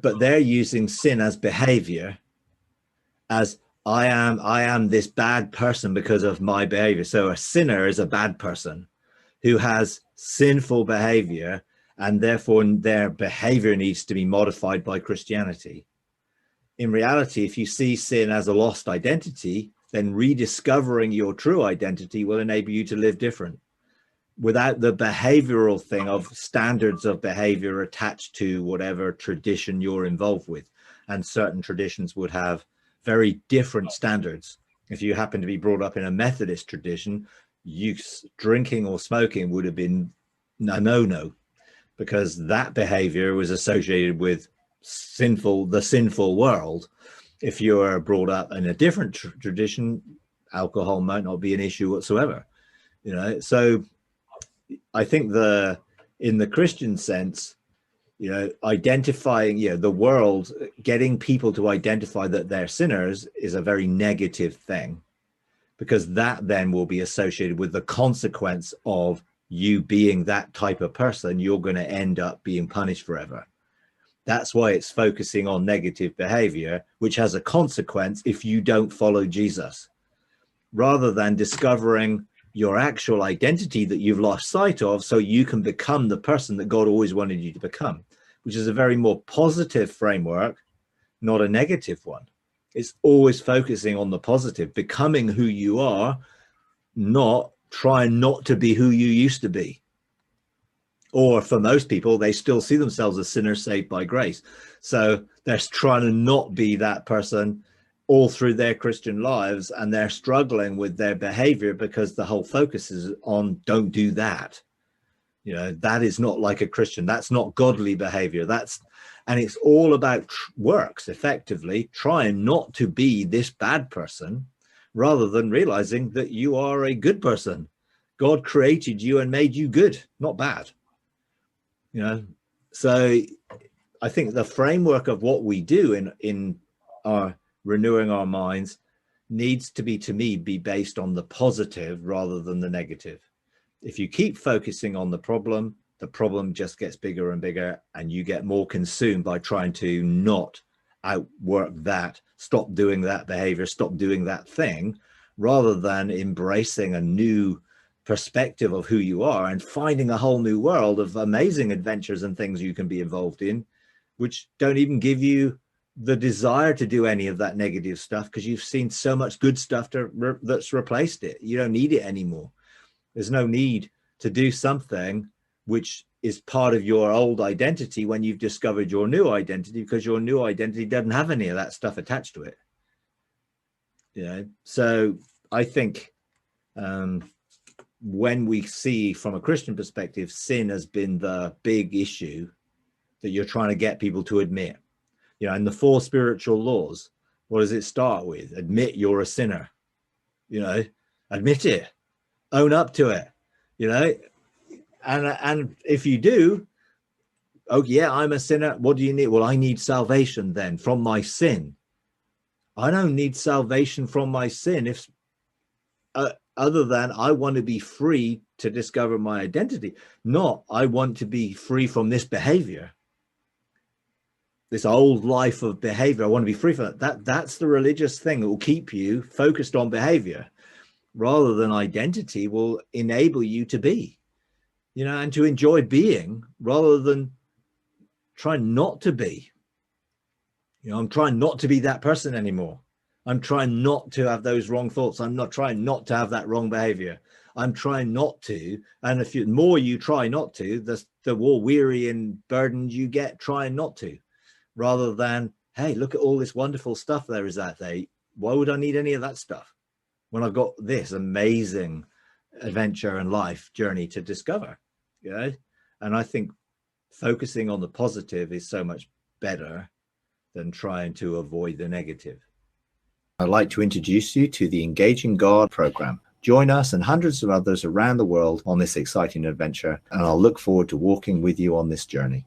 but they're using sin as behavior, as I am this bad person because of my behavior. So a sinner is a bad person who has sinful behavior, and therefore their behavior needs to be modified by Christianity. In reality, if you see sin as a lost identity, then rediscovering your true identity will enable you to live different, without the behavioral thing of standards of behavior attached to whatever tradition you're involved with. And certain traditions would have very different standards. If you happen to be brought up in a Methodist tradition, drinking or smoking would have been a no-no, because that behavior was associated with the sinful world. If you're brought up in a different tradition, alcohol might not be an issue whatsoever. So I think in the Christian sense, identifying, the world, getting people to identify that they're sinners is a very negative thing, because that then will be associated with the consequence of you being that type of person. You're going to end up being punished forever. That's why it's focusing on negative behavior, which has a consequence if you don't follow Jesus, rather than discovering your actual identity that you've lost sight of, so you can become the person that God always wanted you to become, which is a very more positive framework, not a negative one. It's always focusing on the positive, becoming who you are, not trying not to be who you used to be. Or for most people, they still see themselves as sinners saved by grace. So they're trying to not be that person all through their Christian lives, and they're struggling with their behavior because the whole focus is on don't do that. That is not like a Christian. That's not godly behavior. And it's all about works, effectively trying not to be this bad person, rather than realizing that you are a good person. God created you and made you good, not bad. So I think the framework of what we do in our renewing our minds needs to be, to me, be based on the positive rather than the negative. If you keep focusing on the problem just gets bigger and bigger, and you get more consumed by trying to not outwork that, stop doing that behavior, stop doing that thing, rather than embracing a new perspective of who you are and finding a whole new world of amazing adventures and things you can be involved in, which don't even give you the desire to do any of that negative stuff, because you've seen so much good stuff that's replaced it. You don't need it anymore. There's no need to do something which is part of your old identity when you've discovered your new identity, because your new identity doesn't have any of that stuff attached to it. So I think when we see from a Christian perspective, sin has been the big issue that you're trying to get people to admit. And the 4 spiritual laws, what does it start with? Admit you're a sinner. Admit it, own up to it. And if you do, oh yeah, I'm a sinner. What do you need? Well, I need salvation then from my sin. I don't need salvation from my sin if other than I want to be free to discover my identity, not I want to be free from this behavior, this old life of behavior. I want to be free from that. That's the religious thing that will keep you focused on behavior, rather than identity will enable you to be, and to enjoy being, rather than try not to be. I'm trying not to be that person anymore. I'm trying not to have those wrong thoughts. I'm not trying not to have that wrong behavior. I'm trying not to. And if the more you try not to, the more weary and burdened you get trying not to, rather than, hey, look at all this wonderful stuff there is out there. Why would I need any of that stuff when I've got this amazing adventure and life journey to discover? And I think focusing on the positive is so much better than trying to avoid the negative. I'd like to introduce you to the Engaging God program. Join us and hundreds of others around the world on this exciting adventure, and I'll look forward to walking with you on this journey.